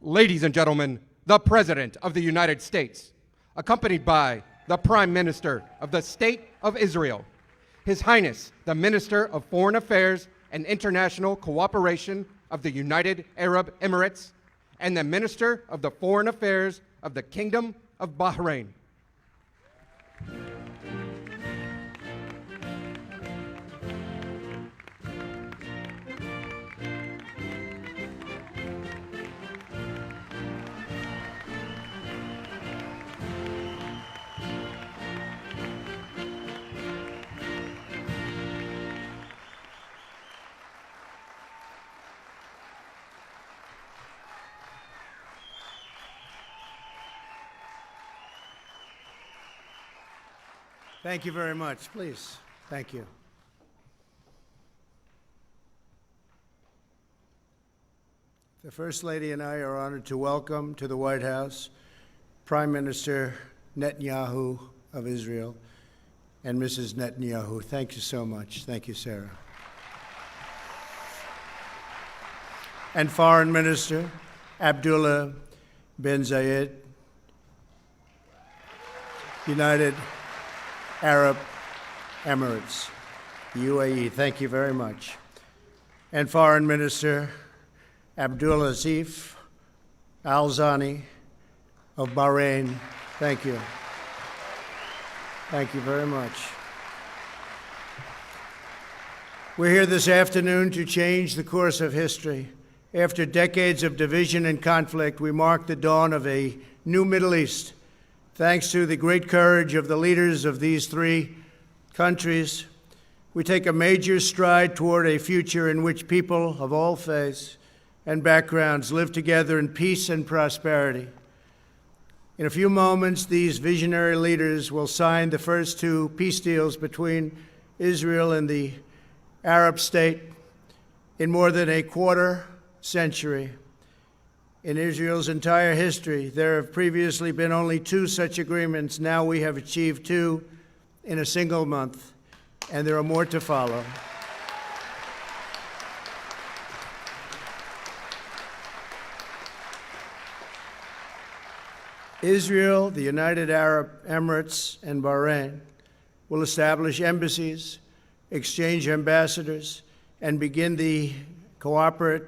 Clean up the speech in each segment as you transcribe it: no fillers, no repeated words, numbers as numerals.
Ladies and gentlemen, the President of the United States, accompanied by the Prime Minister of the State of Israel, His Highness, the Minister of Foreign Affairs and International Cooperation of the United Arab Emirates, and the Minister of the Foreign Affairs of the Kingdom of Bahrain. Thank you very much. Please. Thank you. The First Lady and I are honored to welcome to the White House Prime Minister Netanyahu of Israel and Mrs. Netanyahu. Thank you so much. Thank you, Sarah. And Foreign Minister Abdullah bin Zayed, United Arab Emirates, UAE. Thank you very much. And Foreign Minister Abdulaziz Al Zani of Bahrain. Thank you. Thank you very much. We're here this afternoon to change the course of history. After decades of division and conflict, we mark the dawn of a new Middle East. Thanks to the great courage of the leaders of these three countries, we take a major stride toward a future in which people of all faiths and backgrounds live together in peace and prosperity. In a few moments, these visionary leaders will sign the first two peace deals between Israel and the Arab state in more than a quarter century. In Israel's entire history, there have previously been only two such agreements. Now we have achieved two in a single month, and there are more to follow. Israel, the United Arab Emirates, and Bahrain will establish embassies, exchange ambassadors, and begin the cooperate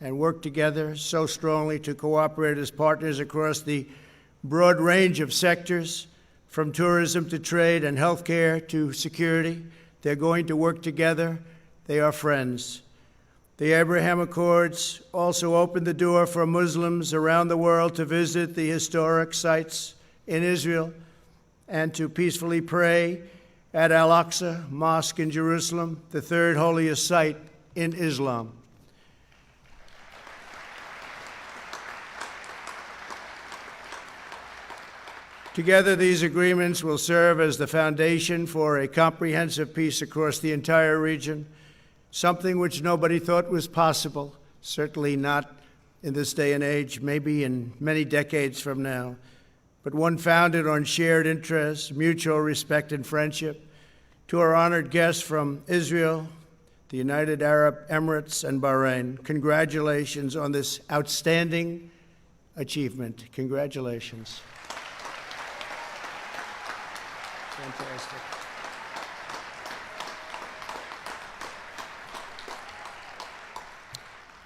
and work together so strongly to cooperate as partners across the broad range of sectors, from tourism to trade and healthcare to security. They're going to work together. They are friends. The Abraham Accords also opened the door for Muslims around the world to visit the historic sites in Israel and to peacefully pray at Al-Aqsa Mosque in Jerusalem, the third holiest site in Islam. Together, these agreements will serve as the foundation for a comprehensive peace across the entire region, something which nobody thought was possible, certainly not in this day and age, maybe in many decades from now, but one founded on shared interests, mutual respect, and friendship. To our honored guests from Israel, the United Arab Emirates, and Bahrain, congratulations on this outstanding achievement. Congratulations. Fantastic.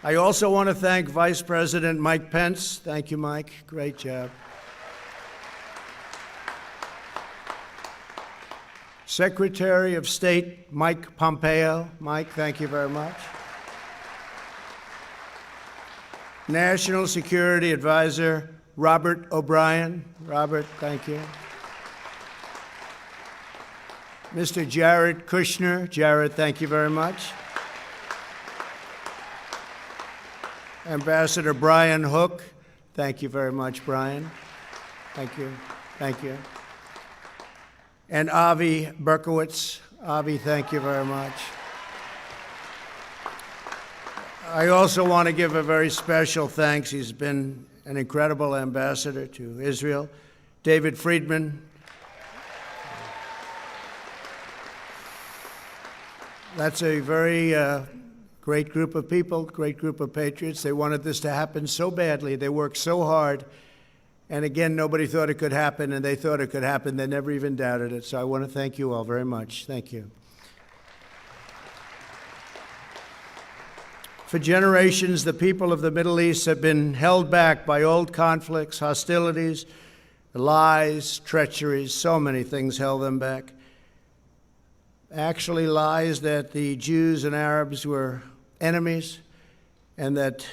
I also want to thank Vice President Mike Pence. Thank you, Mike. Great job. Secretary of State Mike Pompeo. Mike, thank you very much. National Security Advisor Robert O'Brien. Robert, thank you. Mr. Jared Kushner. Jared, thank you very much. Ambassador Brian Hook. Thank you very much, Brian. Thank you. Thank you. And Avi Berkowitz. Avi, thank you very much. I also want to give a very special thanks. He's been an incredible ambassador to Israel. David Friedman. That's a very Great group of people, great group of patriots. They wanted this to happen so badly. They worked so hard. And again, nobody thought it could happen, and they thought it could happen. They never even doubted it. So I want to thank you all very much. Thank you. For generations, the people of the Middle East have been held back by old conflicts, hostilities, lies, treacheries. So many things held them back. Actually, lies that the Jews and Arabs were enemies and that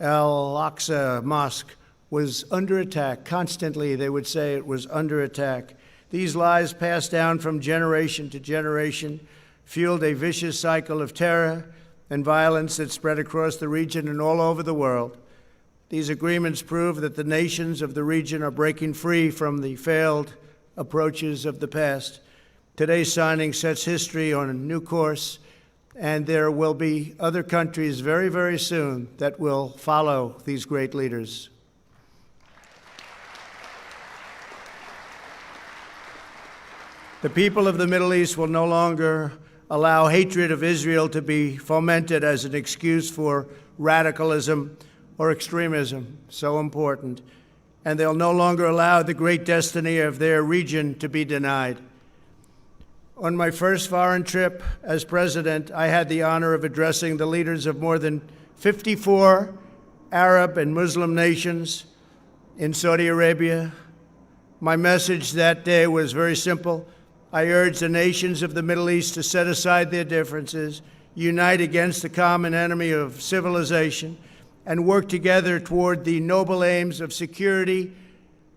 Al-Aqsa Mosque was under attack. Constantly, they would say it was under attack. These lies passed down from generation to generation, fueled a vicious cycle of terror and violence that spread across the region and all over the world. These agreements prove that the nations of the region are breaking free from the failed approaches of the past. Today's signing sets history on a new course, and there will be other countries very, very soon that will follow these great leaders. The people of the Middle East will no longer allow hatred of Israel to be fomented as an excuse for radicalism or extremism, so important. And they'll no longer allow the great destiny of their region to be denied. On my first foreign trip as president, I had the honor of addressing the leaders of more than 54 Arab and Muslim nations in Saudi Arabia. My message that day was very simple. I urge the nations of the Middle East to set aside their differences, unite against the common enemy of civilization, and work together toward the noble aims of security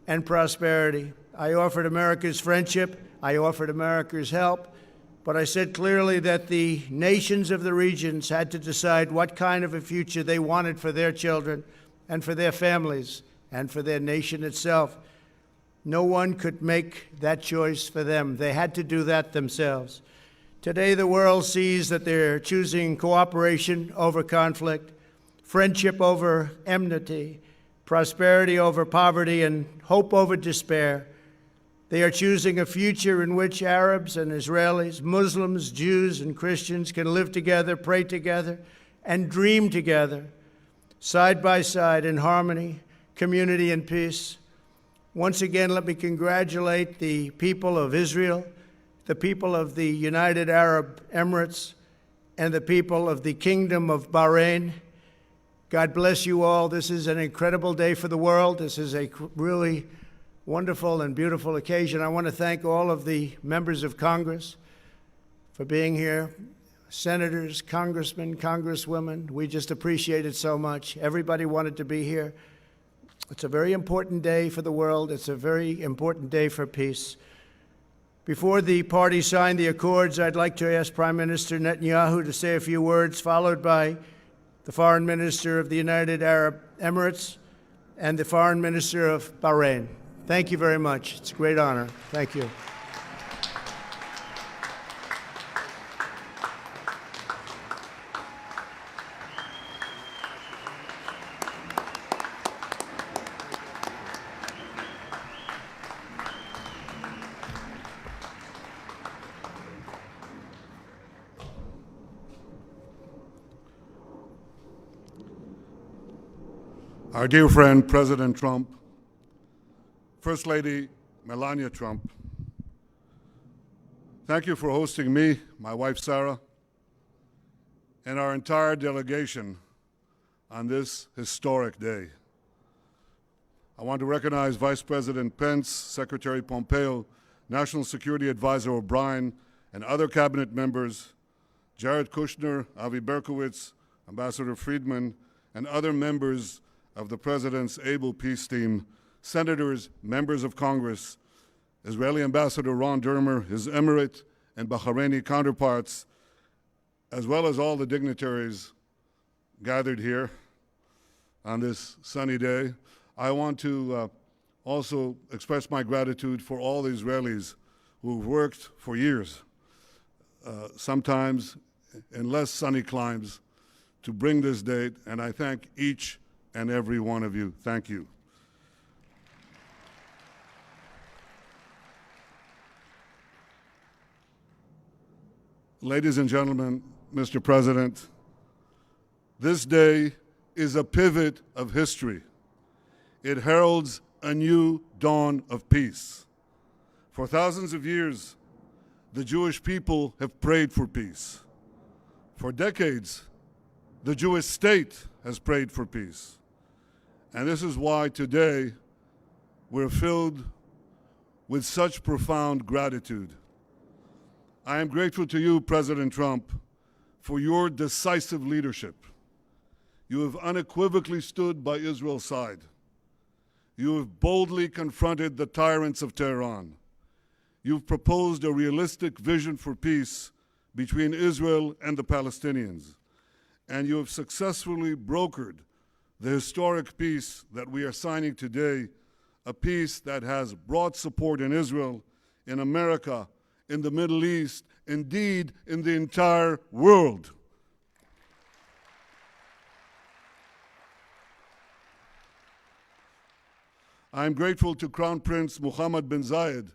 and prosperity. I offered America's friendship. I offered America's help. But I said clearly that the nations of the regions had to decide what kind of a future they wanted for their children and for their families and for their nation itself. No one could make that choice for them. They had to do that themselves. Today, the world sees that they're choosing cooperation over conflict, friendship over enmity, prosperity over poverty, and hope over despair. They are choosing a future in which Arabs and Israelis, Muslims, Jews, and Christians can live together, pray together, and dream together, side by side in harmony, community, and peace. Once again, let me congratulate the people of Israel, the people of the United Arab Emirates, and the people of the Kingdom of Bahrain. God bless you all. This is an incredible day for the world. This is a really wonderful and beautiful occasion. I want to thank all of the members of Congress for being here. Senators, congressmen, congresswomen, we just appreciate it so much. Everybody wanted to be here. It's a very important day for the world. It's a very important day for peace. Before the parties sign the accords, I'd like to ask Prime Minister Netanyahu to say a few words, followed by the Foreign Minister of the United Arab Emirates and the Foreign Minister of Bahrain. Thank you very much. It's a great honor. Thank you. Our dear friend, President Trump, First Lady Melania Trump, thank you for hosting me, my wife Sarah, and our entire delegation on this historic day. I want to recognize Vice President Pence, Secretary Pompeo, National Security Advisor O'Brien, and other cabinet members, Jared Kushner, Avi Berkowitz, Ambassador Friedman, and other members of the President's able peace team, senators, members of Congress, Israeli Ambassador Ron Dermer, his Emirate and Bahraini counterparts, as well as all the dignitaries gathered here on this sunny day. I want to also express my gratitude for all the Israelis who've worked for years, sometimes in less sunny climes, to bring this date, and I thank each and every one of you. Thank you. Ladies and gentlemen, Mr. President, This day is a pivot of history. It heralds a new dawn of peace. For thousands of years, the Jewish people have prayed for peace. For decades, the Jewish state has prayed for peace. And this is why today we're filled with such profound gratitude. I am grateful to you, President Trump, for your decisive leadership. You have unequivocally stood by Israel's side. You have boldly confronted the tyrants of Tehran. You've proposed a realistic vision for peace between Israel and the Palestinians. And you have successfully brokered the historic peace that we are signing today, a peace that has broad support in Israel, in America, in the Middle East, indeed in the entire world. I am grateful to Crown Prince Mohammed bin Zayed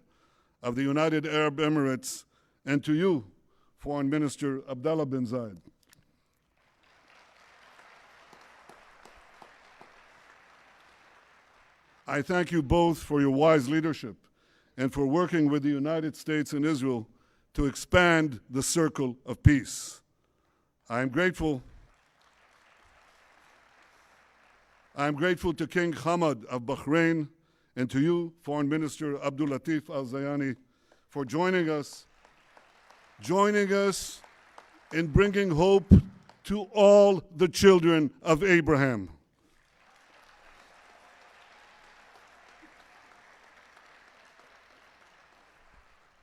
of the United Arab Emirates and to you, Foreign Minister Abdullah bin Zayed. I thank you both for your wise leadership and for working with the United States and Israel to expand the circle of peace. I am grateful to King Hamad of Bahrain and to you, Foreign Minister Abdul Latif Al-Zayani, for joining us in bringing hope to all the children of Abraham.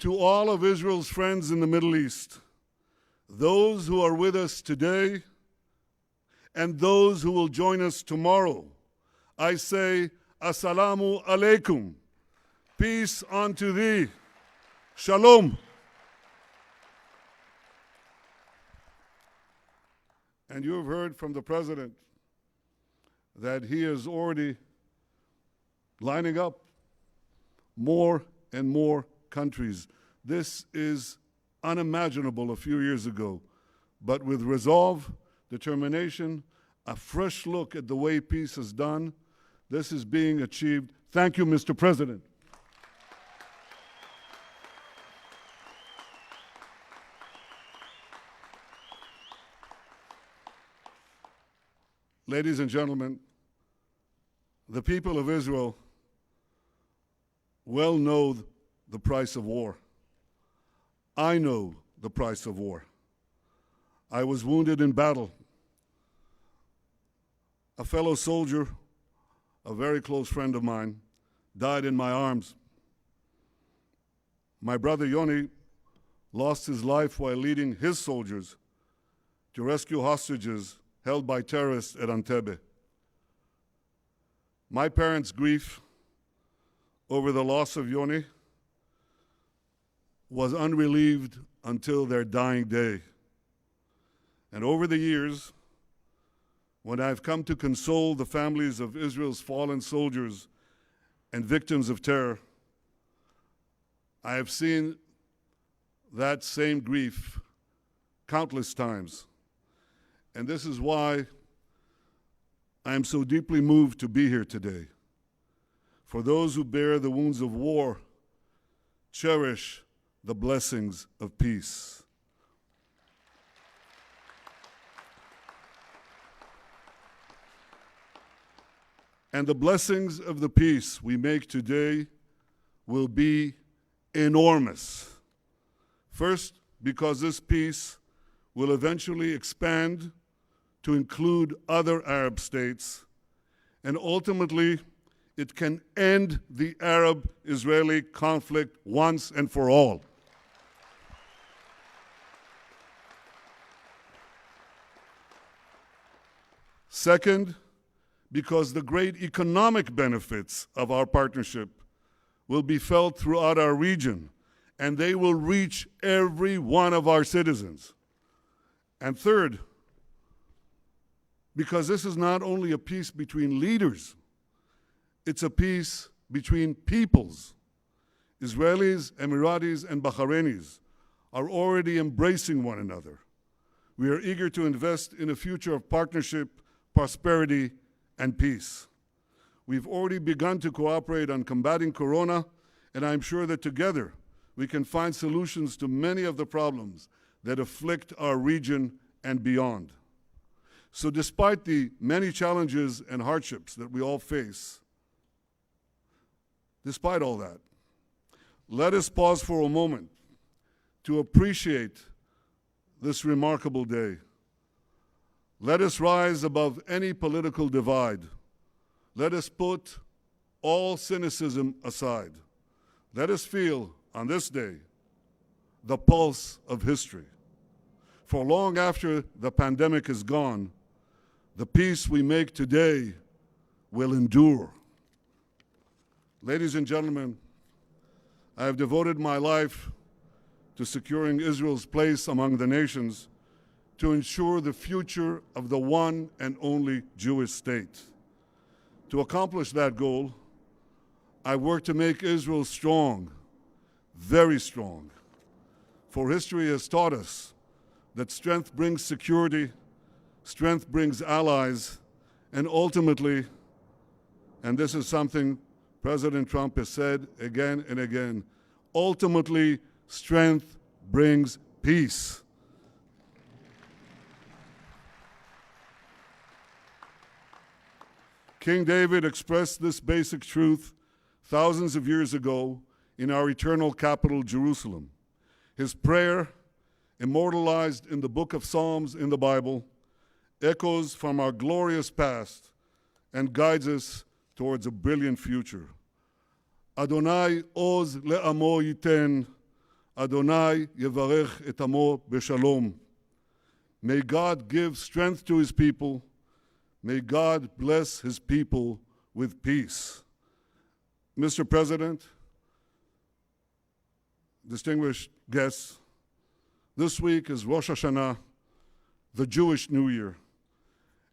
To all of Israel's friends in the Middle East, those who are with us today and those who will join us tomorrow, I say, Assalamu alaikum. Peace unto thee. Shalom. And you have heard from the President that he is already lining up more and more countries. This is unimaginable a few years ago, but with resolve, determination, a fresh look at the way peace is done, this is being achieved. Thank you, Mr. President. Ladies and gentlemen, the people of Israel well know the price of war. I know the price of war. I was wounded in battle. A fellow soldier, a very close friend of mine, died in my arms. My brother Yoni lost his life while leading his soldiers to rescue hostages held by terrorists at Entebbe. My parents' grief over the loss of Yoni was unrelieved until their dying day. And over the years, when I've come to console the families of Israel's fallen soldiers and victims of terror, I have seen that same grief countless times. And this is why I am so deeply moved to be here today. For those who bear the wounds of war, cherish the blessings of peace. And the blessings of the peace we make today will be enormous. First, because this peace will eventually expand to include other Arab states, and ultimately, it can end the Arab-Israeli conflict once and for all. Second, because the great economic benefits of our partnership will be felt throughout our region, and they will reach every one of our citizens. And third, because this is not only a peace between leaders, it's a peace between peoples. Israelis, Emiratis, and Bahrainis are already embracing one another. We are eager to invest in a future of partnership, prosperity, and peace. We've already begun to cooperate on combating Corona, and I'm sure that together we can find solutions to many of the problems that afflict our region and beyond. So despite the many challenges and hardships that we all face, despite all that, let us pause for a moment to appreciate this remarkable day. Let us rise above any political divide. Let us put all cynicism aside. Let us feel, on this day, the pulse of history. For long after the pandemic is gone, the peace we make today will endure. Ladies and gentlemen, I have devoted my life to securing Israel's place among the nations to ensure the future of the one and only Jewish state. To accomplish that goal, I work to make Israel strong, very strong. For history has taught us that strength brings security, strength brings allies, and ultimately, and this is something President Trump has said again and again, ultimately, strength brings peace. King David expressed this basic truth thousands of years ago in our eternal capital, Jerusalem. His prayer, immortalized in the book of Psalms in the Bible, echoes from our glorious past and guides us towards a brilliant future. Adonai oz le'amo yiten, Adonai yevarech et amo b'shalom. May God give strength to his people. May God bless his people with peace. Mr. President, distinguished guests, this week is Rosh Hashanah, the Jewish New Year.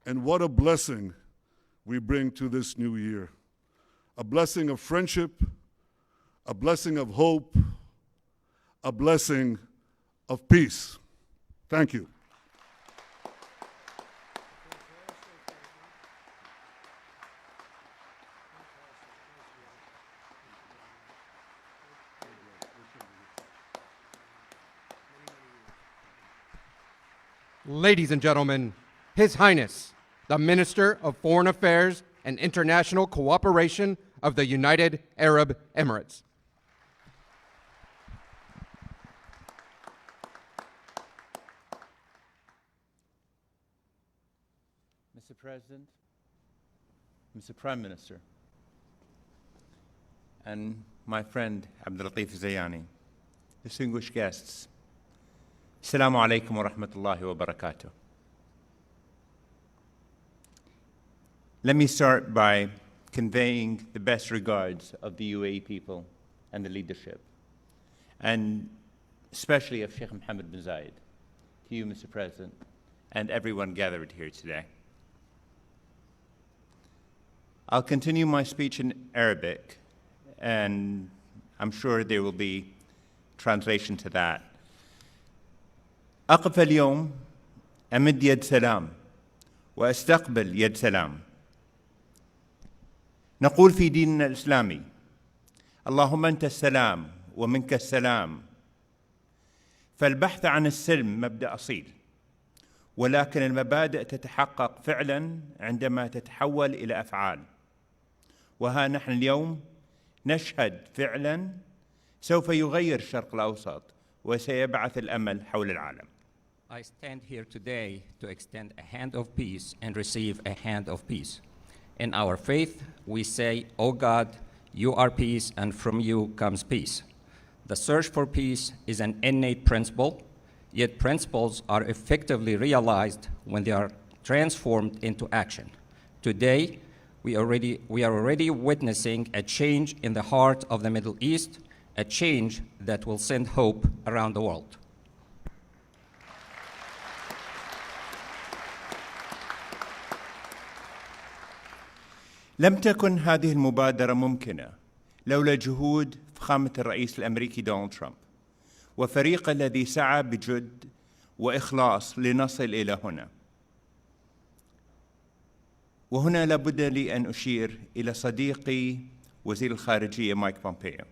And what a blessing we bring to this new year. A blessing of friendship, a blessing of hope, a blessing of peace. Thank you. Ladies and gentlemen, His Highness, the Minister of Foreign Affairs and International Cooperation of the United Arab Emirates. Mr. President, Mr. Prime Minister, and my friend Abdul Latif Zayani, distinguished guests, Assalamu alaikum wa rahmatullahi wa barakatuh. Let me start by conveying the best regards of the UAE people and the leadership, and especially of Sheikh Mohammed bin Zayed, to you, Mr. President, and everyone gathered here today. I'll continue my speech in Arabic, and I'm sure there will be translation to that. أقف اليوم أمد يد سلام وأستقبل يد سلام. نقول في ديننا الإسلامي: اللهم أنت السلام ومنك السلام. فالبحث عن السلم مبدأ أصيل، ولكن المبادئ تتحقق فعلا عندما تتحول إلى أفعال. وها نحن اليوم نشهد فعلا سوف يغير الشرق الأوسط وسيبعث الأمل حول العالم. I stand here today to extend a hand of peace and receive a hand of peace. In our faith, we say, "O God, you are peace, and from you comes peace." The search for peace is an innate principle, yet principles are effectively realized when they are transformed into action. Today, we are already witnessing a change in the heart of the Middle East, a change that will send hope around the world. لم تكن هذه المبادرة ممكنة لولا جهود فخامة الرئيس الأمريكي دونالد ترامب وفريقه الذي سعى بجد وإخلاص لنصل إلى هنا. وهنا لابد لي أن أشير إلى صديقي وزير الخارجية مايك بومبيو،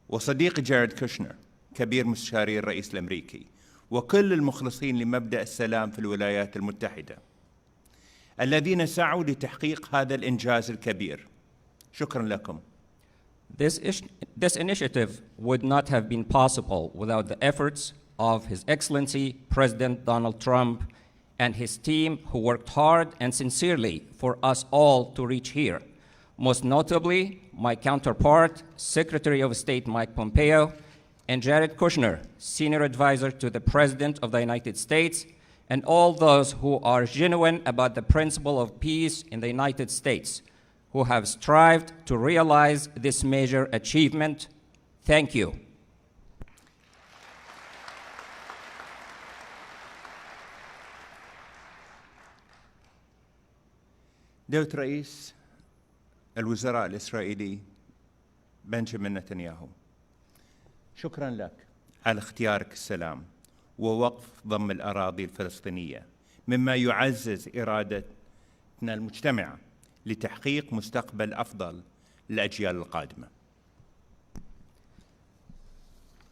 وصديقي جاريد كوشنر كبير مستشاري الرئيس الأمريكي، وكل المخلصين لمبدأ السلام في الولايات المتحدة الذين سعوا لتحقيق هذا الإنجاز الكبير. شكرا لكم. This initiative would not have been possible without the efforts of His Excellency President Donald Trump and his team, who worked hard and sincerely for us all to reach here. Most notably, my counterpart, Secretary of State Mike Pompeo, and Jared Kushner, Senior Advisor to the President of the United States, and all those who are genuine about the principle of peace in the United States, who have strived to realize this major achievement. Thank you. دولة رئيس الوزراء الإسرائيلي بنجامين نتنياهو، شكرا لك على اختيارك السلام ووقف ضم الأراضي الفلسطينية، مما يعزز إرادتنا المجتمعة لتحقيق مستقبل أفضل للأجيال القادمة.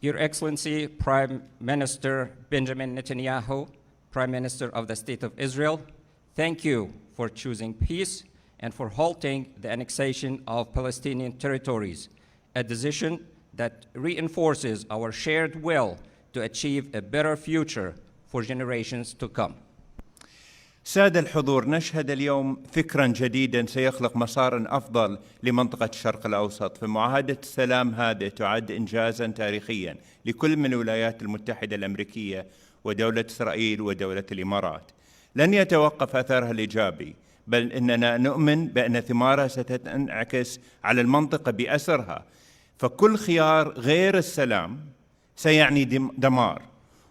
Your Excellency, Prime Minister Benjamin Netanyahu, Prime Minister of the State of Israel, thank you for choosing peace and for halting the annexation of Palestinian territories, a decision that reinforces our shared will to achieve a better future for generations to come. سادة الحضور، نشهد اليوم فكرا جديدا سيخلق مسارا أفضل لمنطقة الشرق الأوسط، فمعاهدة السلام هذه تعد إنجازا تاريخيا لكل من الولايات المتحدة الأمريكية ودولة إسرائيل ودولة الإمارات. لن يتوقف أثرها الإيجابي، بل إننا نؤمن بأن ثمارها ستنعكس على المنطقة بأسرها، فكل خيار غير السلام سيعني دمار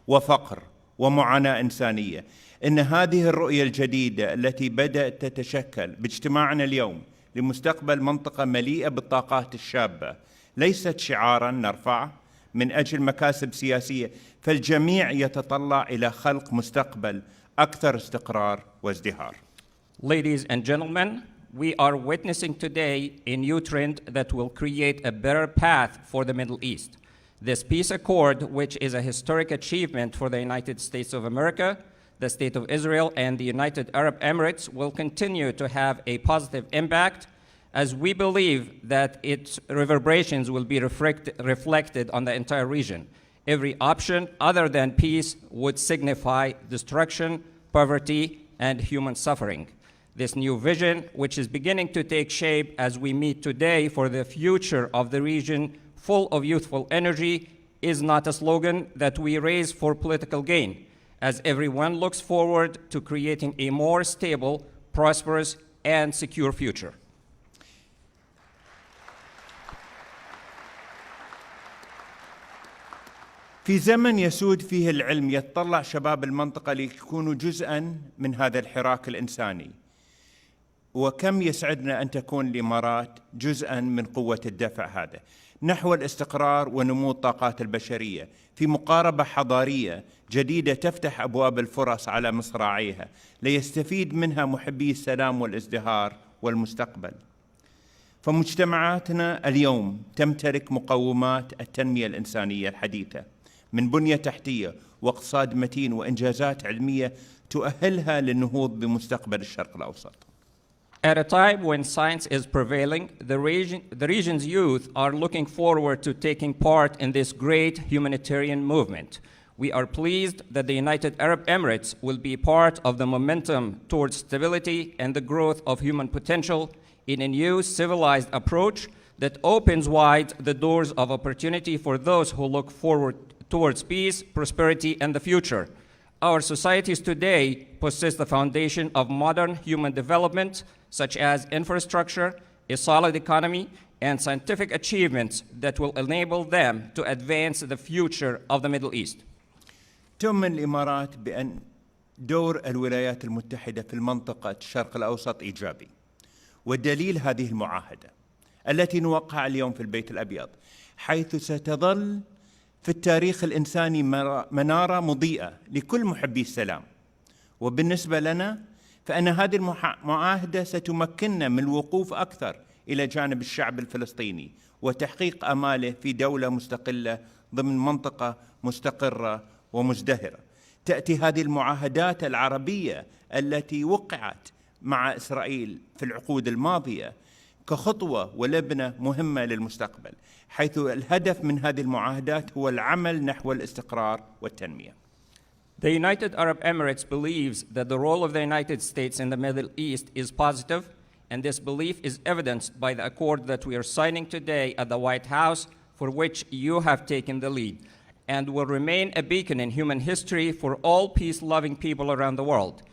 وفقر ومعاناة إنسانية. إن هذه الرؤية الجديدة التي بدأت تتشكل باجتماعنا اليوم لمستقبل منطقة مليئة بالطاقات الشابة ليست شعاراً نرفعه من أجل مكاسب سياسية، فالجميع يتطلع إلى خلق مستقبل أكثر استقرار وازدهار. Ladies and gentlemen, we are witnessing today a new trend that will create a better path for the Middle East. This peace accord, which is a historic achievement for the United States of America, the State of Israel, and the United Arab Emirates, will continue to have a positive impact, as we believe that its reverberations will be reflected on the entire region. Every option other than peace would signify destruction, poverty, and human suffering. This new vision, which is beginning to take shape as we meet today for the future of the region full of youthful energy, is not a slogan that we raise for political gain, as everyone looks forward to creating a more stable, prosperous, and secure future. في زمن يسود فيه العلم يتطلع شباب المنطقة ليكونوا جزءاً من هذا الحراك الإنساني، وكم يسعدنا أن تكون الإمارات جزءاً من قوة الدفع هذا نحو الاستقرار ونمو الطاقات البشرية في مقاربة حضارية جديدة تفتح أبواب الفرص على مصراعيها ليستفيد منها محبي السلام والازدهار والمستقبل. فمجتمعاتنا اليوم تمتلك مقومات التنمية الإنسانية الحديثة من بنية تحتية واقتصاد متين وإنجازات علمية تؤهلها للنهوض بمستقبل الشرق الأوسط. At a time when science is prevailing, the region's youth are looking forward to taking part in this great humanitarian movement. We are pleased that the United Arab Emirates will be part of the momentum towards stability and the growth of human potential in a new civilized approach that opens wide the doors of opportunity for those who look forward towards peace, prosperity, and the future. Our societies today possess the foundation of modern human development, such as infrastructure, a solid economy, and scientific achievements that will enable them to advance the future of the Middle East. تؤمن الإمارات بأن دور الولايات المتحدة في المنطقة الشرق الأوسط إيجابي، والدليل هذه المعاهدة التي نوقع اليوم في البيت الأبيض، حيث ستظل في التاريخ الإنساني منارة مضيئة لكل محبي السلام. وبالنسبة لنا فإن هذه المعاهدة ستمكننا من الوقوف أكثر إلى جانب الشعب الفلسطيني وتحقيق آماله في دولة مستقلة ضمن منطقة مستقرة ومزدهرة. تأتي هذه المعاهدات العربية التي وقعت مع إسرائيل في العقود الماضية كخطوة ولبنة مهمة للمستقبل، حيث الهدف من هذه المعاهدات هو العمل نحو الاستقرار والتنمية. The United Arab Emirates believes that the role of the United States in the Middle East is positive, and this belief is evidenced by the accord that we are signing today at the White House, for which you have taken the lead, and will remain a beacon in human history for all peace-loving people around the world.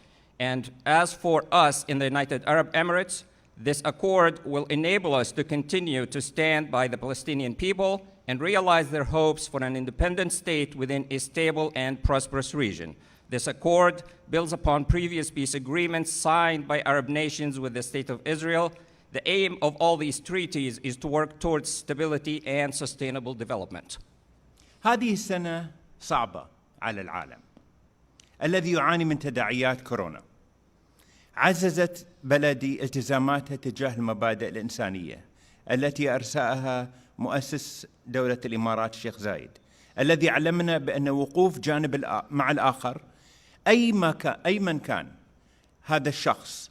And as for us in the United Arab Emirates, this accord will enable us to continue to stand by the Palestinian people and realize their hopes for an independent state within a stable and prosperous region. This accord builds upon previous peace agreements signed by Arab nations with the State of Israel. The aim of all these treaties is to work towards stability and sustainable development. هذه السنة صعبة على العالم الذي يعاني من تداعيات كورونا. عززت بلدي التزاماتها تجاه المبادئ الإنسانية التي أرساها مؤسس دولة الإمارات الشيخ زايد، الذي علمنا بأن وقوف جانب مع الآخر أي من كان هذا الشخص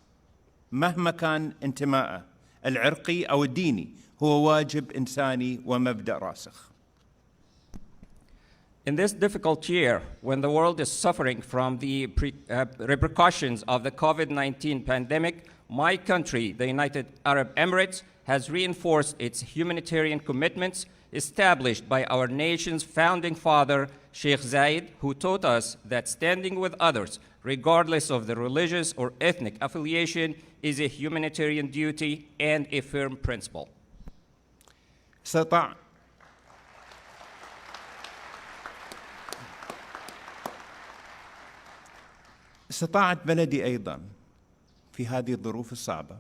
مهما كان انتمائه العرقي أو الديني هو واجب إنساني ومبدأ راسخ. In this difficult year, when the world is suffering from the repercussions of the COVID-19 pandemic, my country, the United Arab Emirates, has reinforced its humanitarian commitments established by our nation's founding father, Sheikh Zayed, who taught us that standing with others, regardless of their religious or ethnic affiliation, is a humanitarian duty and a firm principle. استطاعت بلدي أيضاً في هذه الظروف الصعبة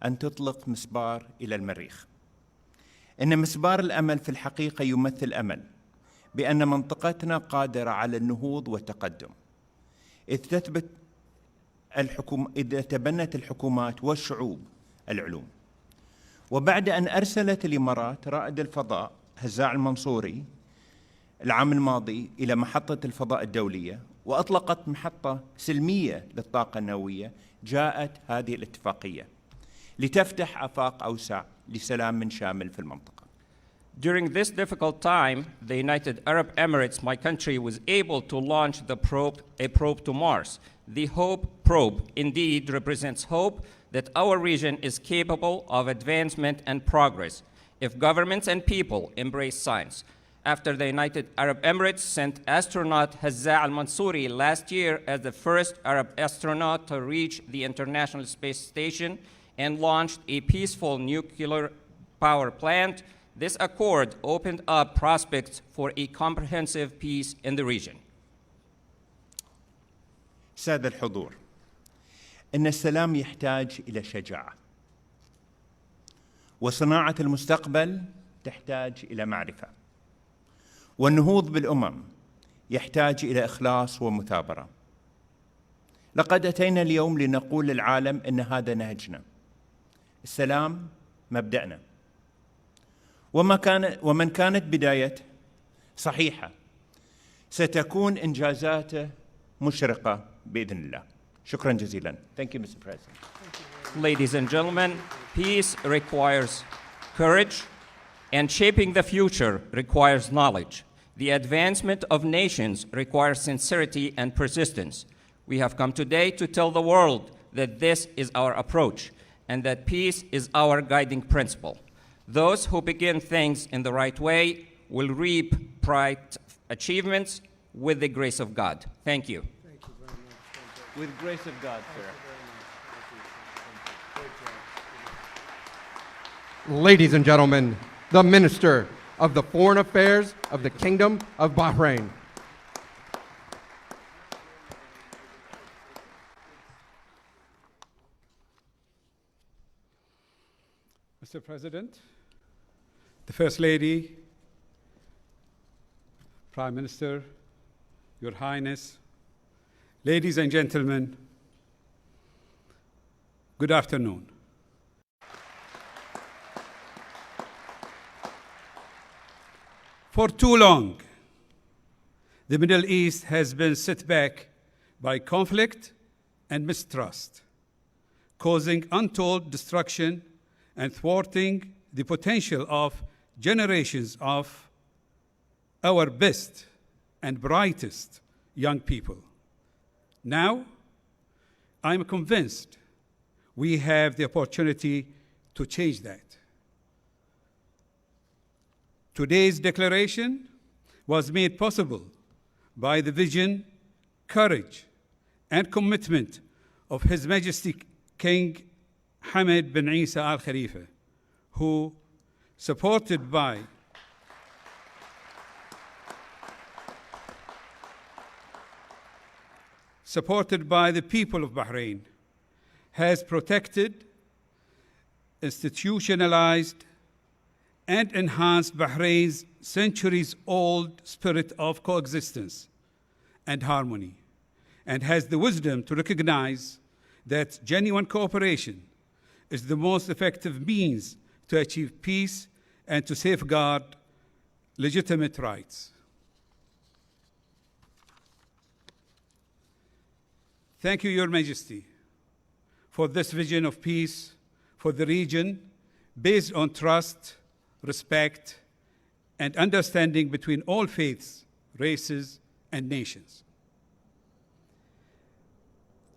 أن تطلق مسبار إلى المريخ. إن مسبار الأمل في الحقيقة يمثل أمل بأن منطقتنا قادرة على النهوض والتقدم، إذ تبنت الحكومات والشعوب العلوم. وبعد أن أرسلت الإمارات رائد الفضاء هزاع المنصوري العام الماضي إلى محطة الفضاء الدولية وأطلقت محطة سلمية للطاقة النووية، جاءت هذه الاتفاقية لتفتح آفاق أوسع لسلام شامل في المنطقة. During this difficult time, the United Arab Emirates, my country, was able to launch a probe to Mars. The HOPE probe indeed represents hope that our region is capable of advancement and progress if governments and people embrace science. After the United Arab Emirates sent astronaut Hazza al-Mansouri last year as the first Arab astronaut to reach the International Space Station and launched a peaceful nuclear power plant, this accord opened up prospects for a comprehensive peace in the region. سادة الحضور، إن السلام يحتاج إلى شجاعة، وصناعة المستقبل تحتاج إلى معرفة، والنهوض بالأمم يحتاج إلى إخلاص ومثابرة. لقد أتينا اليوم لنقول للعالم إن هذا نهجنا، السلام مبدأنا، ومن كانت بدايته صحيحة ستكون إنجازاته مشرقة بإذن الله. شكرا جزيلا. Thank you, Mr. President. Ladies and gentlemen, peace requires courage, and shaping the future requires knowledge. The advancement of nations requires sincerity and persistence. We have come today to tell the world that this is our approach and that peace is our guiding principle. Those who begin things in the right way will reap bright achievements with the grace of God. Thank you. Thank you very much. With grace of God, sir. Ladies and gentlemen, the Minister of the Foreign Affairs of the Kingdom of Bahrain. Mr. President, the First Lady, Prime Minister, Your Highness, ladies and gentlemen, good afternoon. For too long, the Middle East has been set back by conflict and mistrust, causing untold destruction and thwarting the potential of generations of our best and brightest young people. Now, I'm convinced we have the opportunity to change that. Today's declaration was made possible by the vision, courage, and commitment of His Majesty King Hamad bin Isa Al Khalifa, who, supported by the people of Bahrain, has protected, institutionalized, and enhanced Bahrain's centuries-old spirit of coexistence and harmony, and has the wisdom to recognize that genuine cooperation is the most effective means to achieve peace and to safeguard legitimate rights. Thank you, Your Majesty, for this vision of peace for the region based on trust, respect, and understanding between all faiths, races, and nations.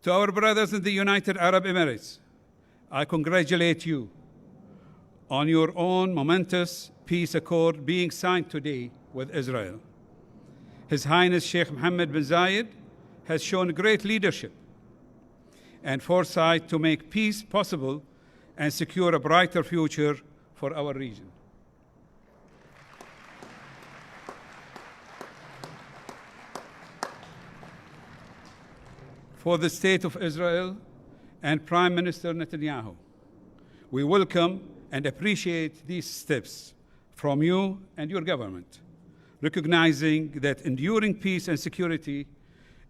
To our brothers in the United Arab Emirates, I congratulate you on your own momentous peace accord being signed today with Israel. His Highness Sheikh Mohammed bin Zayed has shown great leadership and foresight to make peace possible and secure a brighter future for our region. For the State of Israel and Prime Minister Netanyahu, we welcome and appreciate these steps from you and your government, recognizing that enduring peace and security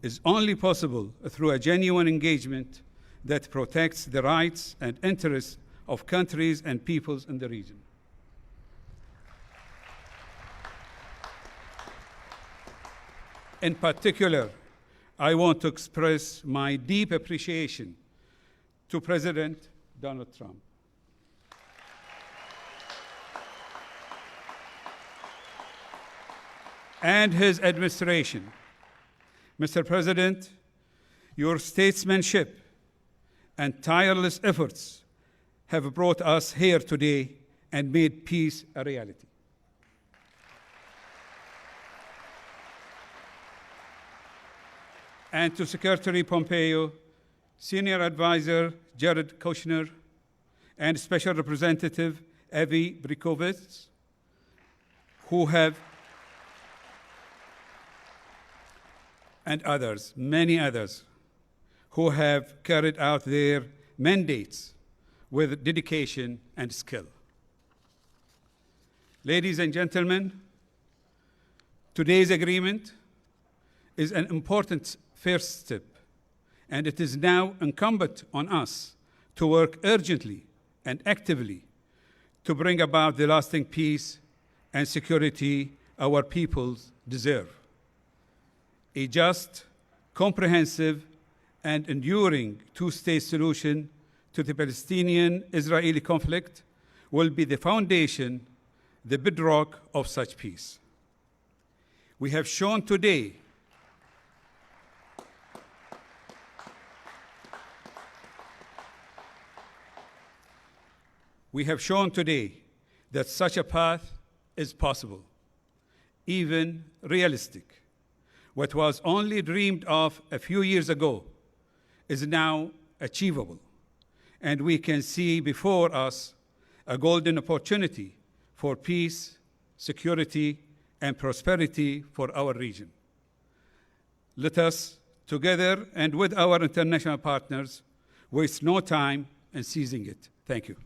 is only possible through a genuine engagement that protects the rights and interests of countries and peoples in the region. In particular, I want to express my deep appreciation to President Donald Trump and his administration. Mr. President, your statesmanship and tireless efforts have brought us here today and made peace a reality. And to Secretary Pompeo, Senior Advisor Jared Kushner, and Special Representative Avi Brikovitz, and others, many others, who have carried out their mandates with dedication and skill. Ladies and gentlemen, today's agreement is an important first step, and it is now incumbent on us to work urgently and actively to bring about the lasting peace and security our peoples deserve. A just, comprehensive, and enduring two-state solution to the Palestinian-Israeli conflict will be the foundation, the bedrock of such peace. We have shown today that such a path is possible, even realistic. What was only dreamed of a few years ago is now achievable, and we can see before us a golden opportunity for peace, security, and prosperity for our region. Let us, together and with our international partners, waste no time in seizing it. Thank you.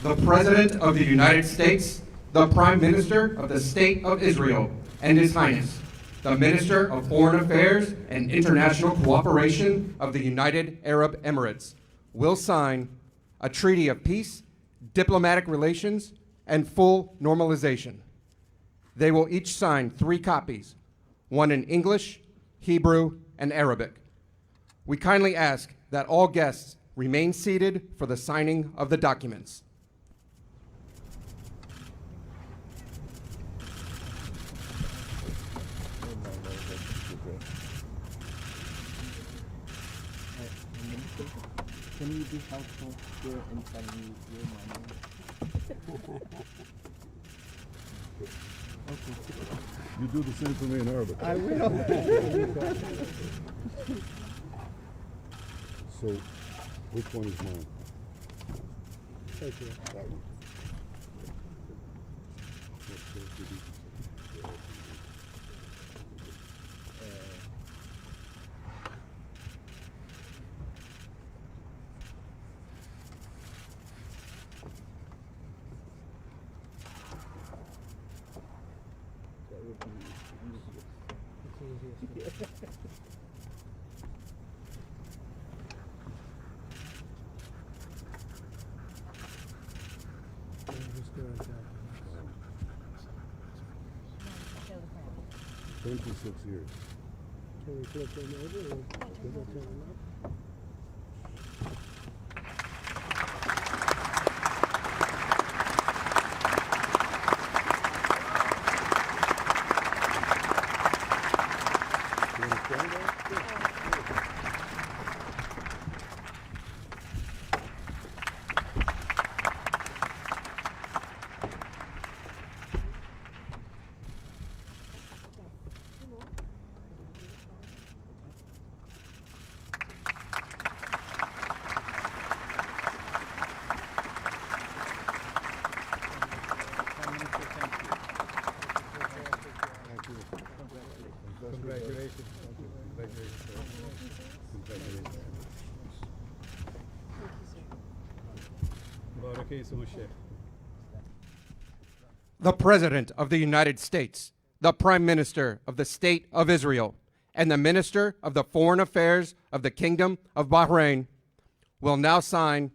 the President of the United States, the Prime Minister of the State of Israel, and His Highness, the Minister of Foreign Affairs and International Cooperation of the United Arab Emirates, will sign a treaty of peace, diplomatic relations, and full normalization. They will each sign 3 copies, one in English, Hebrew, and Arabic. We kindly ask that all guests remain seated for the signing of the documents. Can you be helpful here and tell me your name? You do the same for me in Arabic. I will. So, which one is mine? Thank you. That one. Can 26 years. we flip them over or turn them up? You understand that? Congratulations. The President of the United States, the Prime Minister of the State of Israel, and the Minister of the Foreign Affairs of the Kingdom of Bahrain will now sign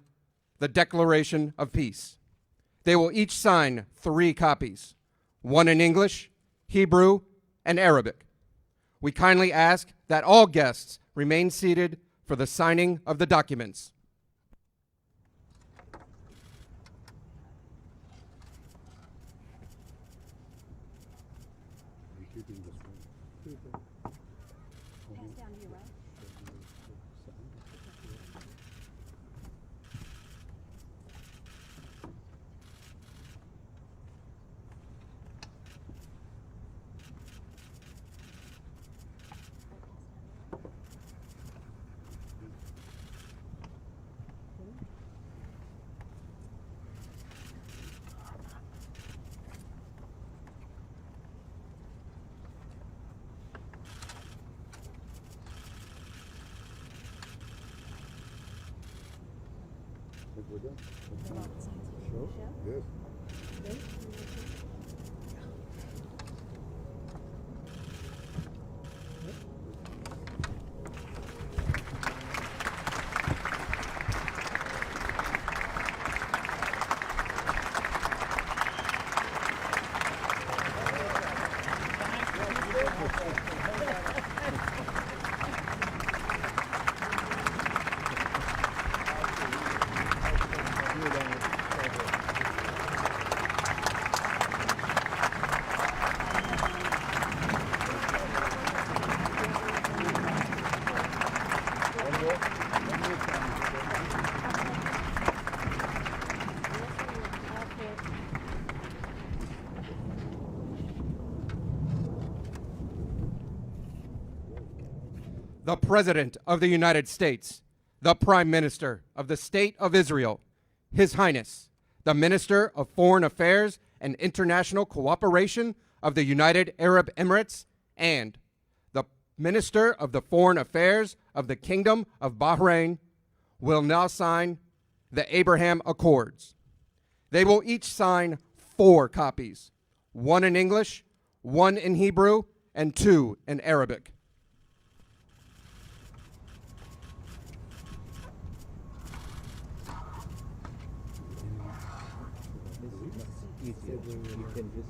the Declaration of Peace. They will each sign 3 copies, one in English, Hebrew, and Arabic. We kindly ask that all guests remain seated for the signing of the documents. Are you keeping this one? Think we're done? Sure? Yes. The President of the United States, the Prime Minister of the State of Israel, His Highness, the Minister of Foreign Affairs and International Cooperation of the United Arab Emirates, and the Minister of the Foreign Affairs of the Kingdom of Bahrain will now sign the Abraham Accords. They will each sign 4 copies, 1 in English, 1 in Hebrew, and 2 in Arabic. Easier. You can just